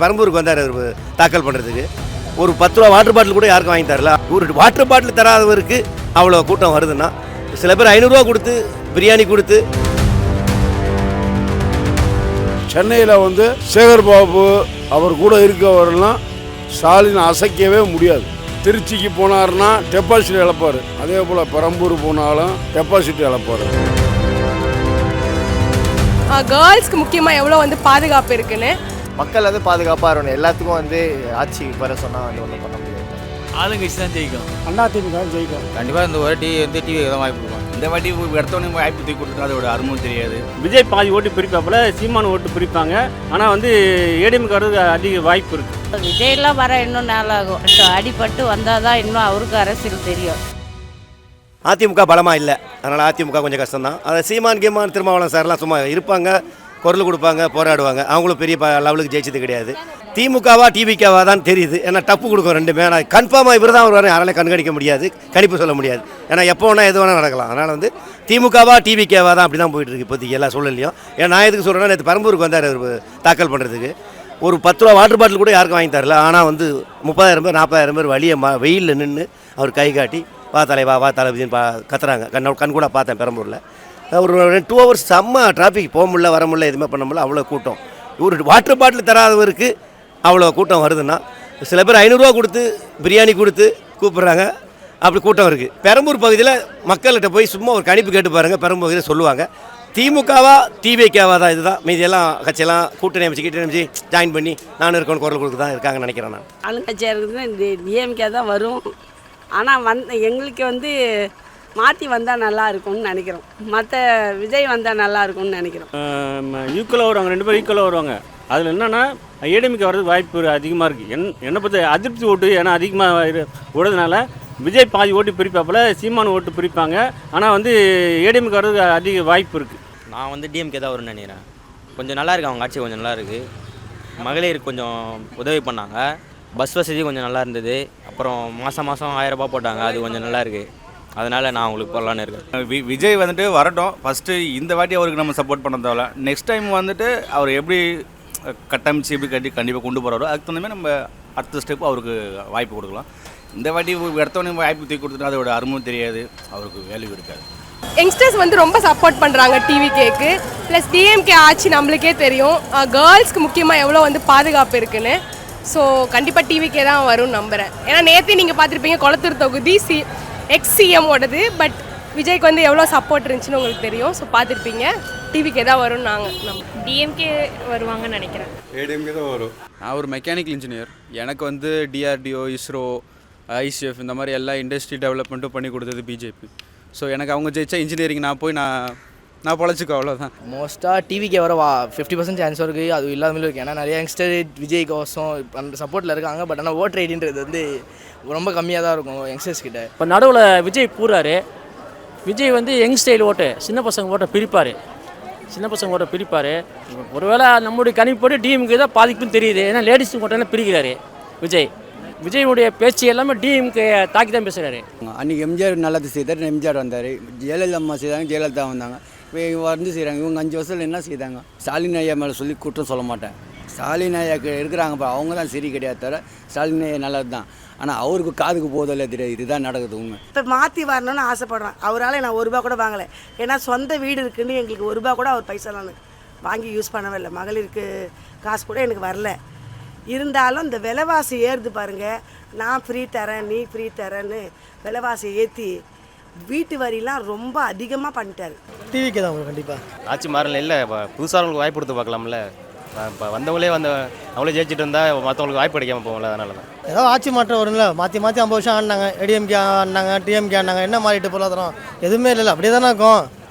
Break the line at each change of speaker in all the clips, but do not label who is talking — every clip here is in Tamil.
பெரம்பூருக்கு வந்தார் தாக்கல் பண்ணுறதுக்கு. ஒரு 10 ரூபா வாட்டர் பாட்டில் கூட யாருக்கும் வாங்கி தரல. ஒரு வாட்டர் பாட்டில் தராதவருக்கு அவ்வளோ கூட்டம் வருதுன்னா, சில பேர் 500 ரூபா கொடுத்து பிரியாணி கொடுத்து.
சென்னையில் சேகர் பாபு அவர் கூட இருக்கவரெல்லாம் ஸ்டாலின் அசைக்கவே முடியாது. திருச்சிக்கு போனார்னா டெபாசிட் இழப்பார். அதே போல் பெரம்பூர் போனாலும் டெபாசிட் இழப்பார்.
கேர்ள்ஸ்க்கு முக்கியமாக எவ்வளோ பாதுகாப்பு இருக்குன்னு
மக்கள் பாதுகாப்பாக இருக்கணும். எல்லாத்துக்கும் ஆட்சி வர சொன்னால் ஒன்றும் பண்ண முடியாது.
ஆளுங்கட்சி தான் ஜெயிக்கும்.
அதிமுக ஜெயிக்கும்.
கண்டிப்பாக இந்த வாட்டி டிவி தான் வாய்ப்பு கொடுக்கும்.
இந்த வாட்டி எடுத்தவனே வாய்ப்பு தூக்கி கொடுத்தா அதோட அருமும் தெரியாது.
விஜய் பாதி ஓட்டு பிரிப்பாப்புல, சீமான் ஓட்டு பிரிப்பாங்க. ஆனால் ஏடிஎம்கே வரதுக்கு அதிக வாய்ப்பு இருக்கு.
விஜய்லாம் வர இன்னும் நாளாகும். அடிபட்டு வந்தால் தான் இன்னும் அவருக்கு அரசியல் தெரியும்.
அதிமுக பலமாக இல்லை, அதனால் அதிமுக கொஞ்சம் கஷ்டம்தான். அதை சீமான் கீமான் திருமாவளவன் சார்லாம் சும்மா இருப்பாங்க, குரல் கொடுப்பாங்க, போராடுவாங்க. அவங்களும் பெரிய லெவலுக்கு ஜெயிச்சது கிடையாது. திமுகவா டிவிகேவா தான் தெரியுது. ஏன்னா டப்பு கொடுக்கும் ரெண்டுமே. ஆனால் கன்ஃபார்மாக இவர் தான் வருவார், யாராலையும் கண்காணிக்க முடியாது, கணிப்பு சொல்ல முடியாது. ஏன்னா எப்போ வேணால் எது வேணால் நடக்கலாம். அதனால் திமுகவா டிவிகேவா தான் அப்படி தான் போயிட்டுருக்கு இப்போதைக்கு எல்லா சூழ்நிலையும். ஏன்னா நான் எதுக்கு சொல்கிறேன்னா, நேற்று பெரம்பூருக்கு வந்தார் தாக்கல் பண்ணுறதுக்கு. ஒரு 10 ரூபா வாட்டர் பாட்டில் கூட யாருக்கும் வாங்கி தரல. ஆனால் 30,000 பேர் 40,000 பேர் வழியை வெயிலில் நின்று அவர் கை காட்டி வா தலைவா வா தலைவின்னு கத்துறாங்க. கண் கூட பார்த்தேன் பெரம்பூரில். ஒரு 2 ஹவர்ஸ் செம்ம டிராஃபிக், போக முடியல வர முடியல, எதுவுமே பண்ண முடியல, அவ்வளோ கூட்டம். ஒரு வாட்டர் பாட்டில் தராதவருக்கு அவ்வளோ கூட்டம் வருதுன்னா, சில பேர் 500 ரூபா கொடுத்து பிரியாணி கொடுத்து கூப்பிட்றாங்க. அப்படி கூட்டம் இருக்குது. பெரம்பூர் பகுதியில் மக்கள்கிட்ட போய் சும்மா ஒரு கணிப்பு கேட்டு பாருங்கள், பெரம்பூர் பகுதியில் சொல்லுவாங்க. திமுகவா டிவிகேவா தான். இதுதான் மீதியெல்லாம் கட்சியெல்லாம் கூட்டணி அமைச்சு ஜாயின் பண்ணி நானும் இருக்கணும் குரல் கொடுத்து தான் இருக்காங்கன்னு நினைக்கிறேன் நான்.
ஆளுங்கட்சியாக இருக்குதுன்னா இந்த டிஎம்கே தான் வரும். ஆனால் எங்களுக்கு மாற்றி வந்தால் நல்லா இருக்கும்னு நினைக்கிறோம். மற்ற விஜய் வந்தால் நல்லா இருக்கும்னு நினைக்கிறோம்.
ஈக்குவலாக வருவாங்க, 2 பேரும் ஈக்குவலாக வருவாங்க. அதில் என்னென்னா ஏடிஎம்கே வர்றதுக்கு வாய்ப்பு அதிகமாக இருக்குது. என்னை பற்றி அதிருப்தி ஓட்டு ஏன்னா அதிகமாக ஓடுறதுனால விஜய் பாதி ஓட்டு பிரிப்பாப்பில், சீமான் ஓட்டு பிரிப்பாங்க. ஆனால் ஏடிஎம்கே வர்றதுக்கு அதிக வாய்ப்பு இருக்குது.
நான் டிஎம்கே தான் வரும்னு நினைக்கிறேன். கொஞ்சம் நல்லா இருக்குது, அவங்க ஆட்சி கொஞ்சம் நல்லா இருக்குது. மகளிருக்கு கொஞ்சம் உதவி பண்ணாங்க. பஸ் வசதி கொஞ்சம் நல்லா இருந்தது. அப்புறம் மாதம் 1000 ரூபாய் போட்டாங்க, அது கொஞ்சம் நல்லா இருக்குது. அதனால் நான் உங்களுக்கு போடலான்னு இருக்கேன்.
விஜய் வரட்டும். ஃபஸ்ட்டு இந்த வாட்டி அவருக்கு நம்ம சப்போர்ட் பண்ண தேவையில்ல. நெக்ஸ்ட் டைம் அவர் எப்படி கட்டமைச்சு எப்படி கண்டிப்பாக கொண்டு போகிறாரோ அதுக்கு தகுந்த மாதிரி நம்ம அடுத்த ஸ்டெப் அவருக்கு வாய்ப்பு கொடுக்கலாம். இந்த வாட்டி எடுத்தவனே வாய்ப்பு தூக்கி கொடுத்துட்டா அதோட அருமும் தெரியாது, அவருக்கு வேல்யூ இருக்காது.
யங்ஸ்டர்ஸ் ரொம்ப சப்போர்ட் பண்ணுறாங்க டிவிகேக்கு. ப்ளஸ் டிஎம்கே ஆட்சி நம்மளுக்கே தெரியும். கேர்ள்ஸ்க்கு முக்கியமாக எவ்வளோ பாதுகாப்பு இருக்குன்னு. ஸோ கண்டிப்பாக டிவிகே தான் வரும்னு நம்புகிறேன். ஏன்னா நேற்று நீங்கள் பார்த்துருப்பீங்க கொளத்தூர் தொகுதி எக்ஸ்சிஎம் ஓடுது. பட் விஜய்க்கு எவ்வளோ சப்போர்ட் இருந்துச்சுன்னு உங்களுக்கு தெரியும். ஸோ பார்த்துருப்பீங்க. டிவிக்கே தான் வரும்னு நாங்கள் டிஎம்கே வருவாங்கன்னு நினைக்கிறேன்.
ஏடிஎம்கே தான் வரும்.
நான் ஒரு மெக்கானிக்கல் இன்ஜினியர். எனக்கு டிஆர்டிஓ, இஸ்ரோ, ஐசிஎஃப் இந்த மாதிரி எல்லா இண்டஸ்ட்ரி டெவலப்மெண்ட்டும் பண்ணி கொடுத்தது பிஜேபி. ஸோ எனக்கு அவங்க ஜெயிச்சா இன்ஜினியரிங் நான் பொழைச்சிக்கோ, அவ்வளோதான்.
மோஸ்ட்டாக டிவிக்கே வர 50% சான்ஸ் இருக்குது. அது இல்லாத மாதிரி இருக்குது. ஏன்னா நிறைய யங்ஸ்டர் விஜய் கோசம் அந்த சப்போர்ட்டில் இருக்காங்க. பட் ஆனால் ஓட்டர் ஐடின்றது ரொம்ப கம்மியாக தான் இருக்கும் யங்ஸ்டர்ஸ் கிட்ட.
இப்போ நடுவில் விஜய் போகிறாரு. விஜய் யங் ஸ்டைல் ஓட்டு, சின்ன பசங்க ஓட்டை பிரிப்பார். ஒருவேளை நம்மளுடைய கணிப்போடு டிஎம்கே தான் பாதிப்புன்னு தெரியுது. ஏன்னா லேடிஸ் ஓட்டெல்லாம் பிரிக்கிறாரு விஜயுடைய பேச்சு எல்லாமே டிஎம்கே தாக்கி தான் பேசுகிறாரு.
அன்றைக்கி எம்ஜிஆர் நல்லது செய்தார், எம்ஜிஆர் வந்தார். ஜெயலலிதா அம்மா செய்தாங்க, ஜெயலலிதா வந்தாங்க. இப்போ செய்கிறாங்க. இவங்க 5 வருஷத்தில் என்ன செய்தாங்க? ஸ்டாலின் ஐயா மேலே சொல்லி குற்றம் சொல்ல மாட்டேன். ஸ்டாலின் ஐயாக்கு இருக்கிறாங்க, அவங்க தான் சரி கிடையாது தவிர ஸ்டாலின் ஐயா நல்லது தான். ஆனால் அவருக்கு காதுக்கு போதில்லை தெரியாது. இதுதான் நடக்குது உண்மை.
இப்போ மாற்றி வரணும்னு ஆசைப்பட்றேன். அவரால் நான் 1 ரூபா கூட வாங்கலை. ஏன்னா சொந்த வீடு இருக்குதுன்னு எங்களுக்கு 1 ரூபா கூட அவர் பைசாலாம் வாங்கி யூஸ் பண்ணவே இல்லை. மகளிருக்கு காசு கூட எனக்கு வரல. இருந்தாலும் இந்த விலைவாசி ஏறுது பாருங்கள். நான் ஃப்ரீ தரேன், நீ ஃப்ரீ தரேன்னு விலைவாசி ஏற்றி வீட்டு வரிலாம் ரொம்ப அதிகமாக பண்ணிட்டாரு.
டிவிக்கே தான் கண்டிப்பாக
ஆட்சி மாறல. இல்லை புதுசாக வாய்ப்பு கொடுத்து பார்க்கலாம்ல. இப்போ வந்தவங்களே அவங்களே ஜெயிச்சுட்டு இருந்தால் மற்றவங்களுக்கு வாய்ப்பு கிடைக்காம போகல. அதனால தான்
ஏதோ ஆட்சி மாற்றம் வரும்ல. மாற்றி 50 வருஷம் ஆடினாங்க. ஏடிஎம்கே ஆடினாங்க, டிஎம்கே ஆடினாங்க. என்ன மாறிட்டு பொருளாதாரம் எதுவுமே இல்லை, அப்படியே தானே இருக்கும்.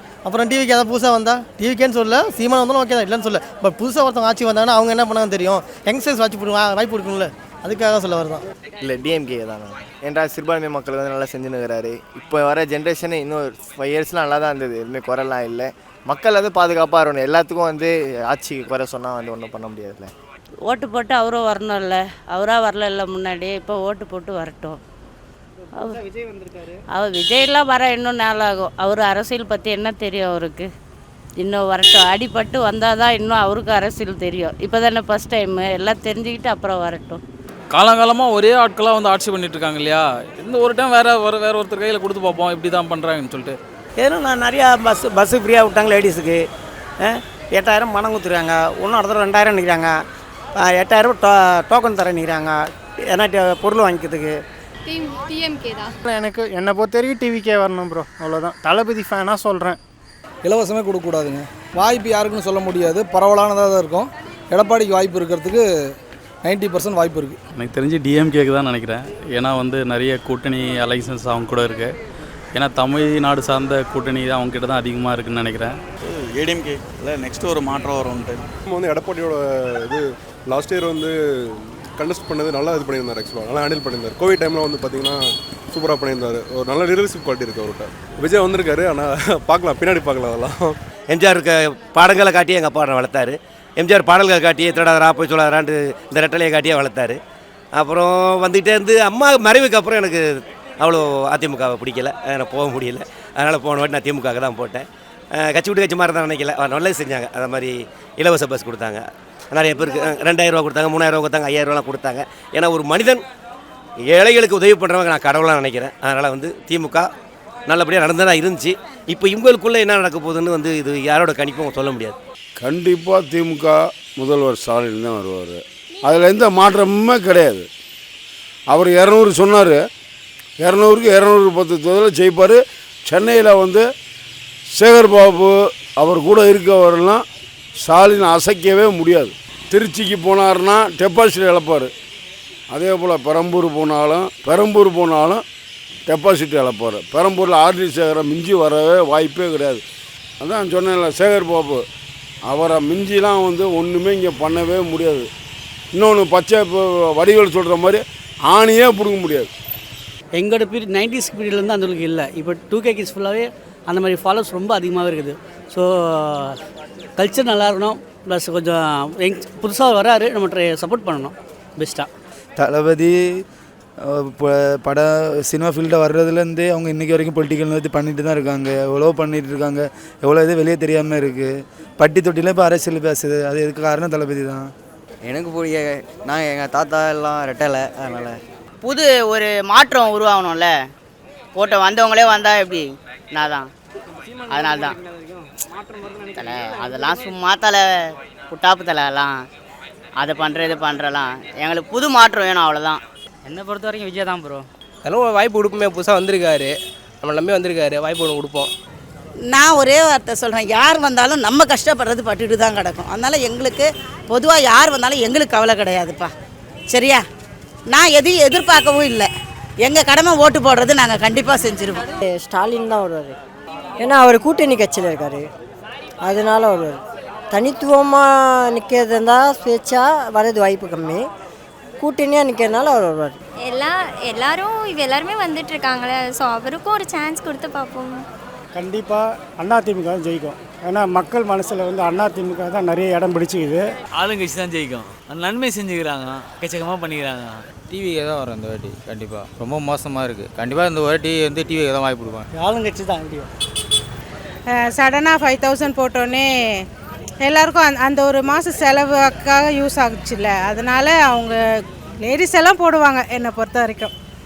அப்புறம் டிவிக்கு ஏதாவது புதுசாக வந்தால் டிவிக்கேன்னு சொல்ல, சீமான் வந்தாலும் ஓகே தான், இல்லைன்னு சொல்ல. பட் புதுசாக ஒருத்தவங்க ஆட்சி வந்தாங்கன்னா அவங்க என்ன பண்ணாங்கன்னு தெரியும். யங்ஸ்டர்ஸ் வாய்ப்பு கொடுக்கணும்ல, அதுக்காக சொல்ல வருதான்.
இல்லை டிஎம்கே தானே. ஏன்டா சிறுபான்மை மக்கள் நல்லா செஞ்சுன்னு இருக்கிறாரு. இப்போ வர ஜென்ரேஷனு இன்னும் 5 இயர்ஸ்லாம் நல்லா தான் இருந்தது. எதுவுமே குறைலாம் இல்லை. மக்கள் பாதுகாப்பாக இருக்கணும். எல்லாத்துக்கும் ஆட்சி குறை சொன்னால் ஒன்றும் பண்ண முடியாதுல்ல.
ஓட்டு போட்டு அவரும் வரணும்ல. அவராக வரல இல்லை முன்னாடி. இப்போ ஓட்டு போட்டு வரட்டும். விஜயெல்லாம் வர இன்னும் நாளாகும். அவர் அரசியல் பற்றி என்ன தெரியும் அவருக்கு?
இன்னும் வரட்டும், அடிபட்டு வந்தால் தான் இன்னும் அவருக்கு அரசியல் தெரியும். இப்போ தானே ஃபஸ்ட் டைமு, எல்லாம் தெரிஞ்சுக்கிட்டு அப்புறம் வரட்டும்.
காலங்காலமாக ஒரே ஆட்களாக வந்து ஆட்சி பண்ணிட்டு இருக்காங்க இல்லையா, இந்த ஒரு டைம் வேற ஒருத்தர் கையில் கொடுத்து பார்ப்போம் இப்படி தான் பண்ணுறாங்கன்னு சொல்லிட்டு.
ஏன்னா நான் நிறையா பஸ்ஸு ஃப்ரீயாக விட்டாங்க லேடிஸுக்கு. 8000 பணம் கொடுத்துருக்காங்க, இன்னும் அடுத்த 2000 நிற்கிறாங்க, 8000 டோக்கன் தர நிற்கிறாங்க, ஏன்னா பொருள் வாங்கிக்கிறதுக்கு.
டிஎம்கே தான்.
எனக்கு என்னை பொறுத்த வரைக்கும் டிவிக்கே வரணும் ப்ரோ, அவ்வளோதான். தளபதி ஃபேனாக சொல்கிறேன்.
இலவசமே கொடுக்கக்கூடாதுங்க. வாய்ப்பு யாருக்குன்னு சொல்ல முடியாது, பரவலானதாக தான் இருக்கும். எடப்பாடிக்கு வாய்ப்பு இருக்கிறதுக்கு 90% வாய்ப்பு இருக்குது.
எனக்கு தெரிஞ்சு டிஎம்கேக்கு தான் நினைக்கிறேன். ஏன்னா வந்து நிறைய கூட்டணி அலைசன்ஸ் அவங்க கூட இருக்குது. ஏன்னா தமிழ்நாடு சார்ந்த கூட்டணி தான் அவங்ககிட்ட தான் அதிகமாக இருக்குதுன்னு நினைக்கிறேன்.
ஏடிஎம்கே இல்லை, நெக்ஸ்ட்டு ஒரு மாற்றம் வரும்ன்ட்டு.
நம்ம வந்து எடப்பாடியோட இது லாஸ்ட் இயர் வந்து கண்டஸ்ட் பண்ணது நல்லா இது பண்ணியிருந்தார். ஆக்சுவலாக நல்லா ஹேண்டில் பண்ணியிருந்தார். கோவிட் டைமில் வந்து பார்த்திங்கன்னா சூப்பராக பண்ணியிருந்தார். ஒரு நல்ல லீடர்ஷிப் குவாலிட்டி இருக்குது அவர்கிட்ட. விஜய் வந்திருக்காரு, ஆனால் பார்க்கலாம், பின்னாடி பார்க்கலாம். அதெல்லாம்
எம்ஜிஆர் பாடங்களை காட்டி எங்கள் அப்பா வளர்த்தாரு. எம்ஜிஆர் பாடல்களை காட்டி திருடாதரா போய் சொல்லாதாரான்ட்டு இந்த ரெட்டலையை காட்டியே வளர்த்தாரு. அப்புறம் வந்துகிட்டே இருந்து அம்மா மறைவுக்கு அப்புறம் எனக்கு அவ்வளோ அதிமுகவை பிடிக்கல, எனக்கு போக முடியல. அதனால் போன வாட்டி நான் திமுக தான் போட்டேன். கட்சி விட்டு கட்சி மாதிரி தான் நினைக்கல, நல்லது செஞ்சாங்க. அது மாதிரி இலவச பஸ் கொடுத்தாங்க, நிறைய பேருக்கு 2000 ரூபா கொடுத்தாங்க, 3000 ரூபா கொடுத்தாங்க, 5000 ரூபாலாம் கொடுத்தாங்க. ஏன்னா ஒரு மனிதன் ஏழைகளுக்கு உதவி பண்ணுறவங்க நான் கடவுளாக நினைக்கிறேன். அதனால் வந்து திமுக நல்லபடியாக நடந்ததாக இருந்துச்சு. இப்போ இவங்களுக்குள்ளே என்ன நடக்க போகுதுன்னு வந்து இது யாரோட கணிப்பும் சொல்ல முடியாது.
கண்டிப்பாக திமுக முதல்வர் ஸ்டாலின் தான் வருவார். அதில் எந்த மாற்றமுமே கிடையாது. அவர் 200 சொன்னார், 200க்கு 210 தொகுதியில் ஜெயிப்பார். சென்னையில் வந்து சேகர் பாபு அவர் கூட இருக்கவரெல்லாம் ஸ்டாலின் அசைக்கவே முடியாது. திருச்சிக்கு போனார்னா டெபாசிட் இழப்பார். அதே போல் பெரம்பூர் போனாலும் டெபாசிட் இழப்பார். பெரம்பூரில் ஆர்டி சேகரை மிஞ்சி வரவே வாய்ப்பே கிடையாது. அதான் சொன்னேன்ல, சேகர் பாபு அவரை மிஞ்சிலாம் வந்து ஒன்றுமே இங்கே பண்ணவே முடியாது. இன்னொன்று பச்சை வடிகள் சொல்கிற மாதிரி ஆணியே பிடுங்க முடியாது.
எங்களோட பீரியட் 90s பீரியட்லேருந்து அந்தளவுக்கு இல்லை. இப்போ 2K கிட்ஸ் ஃபுல்லாகவே அந்த மாதிரி ஃபாலோஸ் ரொம்ப அதிகமாகவே இருக்குது. ஸோ கல்ச்சர் நல்லா இருக்கணும், ப்ளஸ் கொஞ்சம் புதுசாக வராரு, நம்ம சப்போர்ட் பண்ணணும் பெஸ்ட்டாக.
தளபதி இப்போ சினிமா ஃபீல்டில் வர்றதுலேருந்தே அவங்க இன்றைக்கி வரைக்கும் பொலிட்டிக்கல் இது பண்ணிட்டு தான் இருக்காங்க. எவ்வளோ பண்ணிகிட்டு இருக்காங்க, எவ்வளோ இது வெளியே தெரியாமல் இருக்குது. பட்டி தொட்டியில் இப்போ அரசியல் பேசுது, அது எதுக்கு காரணம் தளபதி தான்.
எனக்கு பிடிக்க நான் எங்கள் தாத்தா எல்லாம் ரெட்டலை, அதனால்
புது ஒரு மாற்றம் உருவாகணும்ல. போட்ட வந்தவங்களே வந்தால் எப்படி, நான் தான் அதனால தான் தலை அதெல்லாம் சும்மா தலை புட்டாப்பு தலைலாம் அதை பண்ணுறது பண்ணுறலாம். எங்களுக்கு புது மாற்றம் வேணும், அவ்வளோதான்.
என்னை பொறுத்த வரைக்கும் விஜய் தான் ப்ரோ.
அதெல்லாம் வாய்ப்பு கொடுப்போமே, புதுசாக வந்திருக்காரு, நம்ம நம்பி வந்திருக்காரு, வாய்ப்பு ஒன்று கொடுப்போம்.
நான் ஒரே வார்த்தை சொல்கிறேன், யார் வந்தாலும் நம்ம கஷ்டப்படுறது பட்டுட்டு தான் கிடக்கும். அதனால் எங்களுக்கு பொதுவாக யார் வந்தாலும் எங்களுக்கு கவலை கிடையாதுப்பா, சரியா? நான் எதையும் எதிர்பார்க்கவும் இல்லை. எங்கள் கடமை ஓட்டு போடுறது நாங்கள் கண்டிப்பாக செஞ்சுருவோம்.
ஸ்டாலின் தான் வருவார், ஏன்னா அவர் கூட்டணி கட்சியில் இருக்கார், அதனால வருவார். தனித்துவமாக நிற்கிறது இருந்தால் ஸ்வேச்சாக வர்றது வாய்ப்பு கம்மி, கூட்டணியாக நிற்கிறதுனால அவர் வருவார்.
எல்லாருமே வந்துட்டு இருக்காங்களே, ஸோ அவருக்கும் ஒரு சான்ஸ் கொடுத்து பார்ப்போம்.
கண்டிப்பாக அதிமுக தான் ஜெயிக்கும். ஏன்னா மக்கள் மனசில் வந்து அதிமுக தான் நிறைய இடம் பிடிச்சிக்குது.
ஆளுங்கட்சி தான் ஜெயிக்கும், நன்மை செஞ்சுக்கிறாங்க, எக்கச்சக்கமாக பண்ணிக்கிறாங்க.
டிவிக்கே தான் வரும் இந்த வாட்டி. கண்டிப்பாக ரொம்ப மோசமாக இருக்குது. கண்டிப்பாக இந்த வாட்டி வந்து டிவிக்கு தான் வாய்ப்பு கொடுப்பாங்க.
ஆளுங்கட்சி தான் முடியும்.
சடனாக 5000 போட்டோன்னே எல்லாருக்கும் அந்த ஒரு மாதம் செலவுக்காக யூஸ் ஆகுச்சுல்ல, அதனால அவங்க லேடிஸ் எல்லாம் போடுவாங்க என்னை பொறுத்த வரைக்கும்.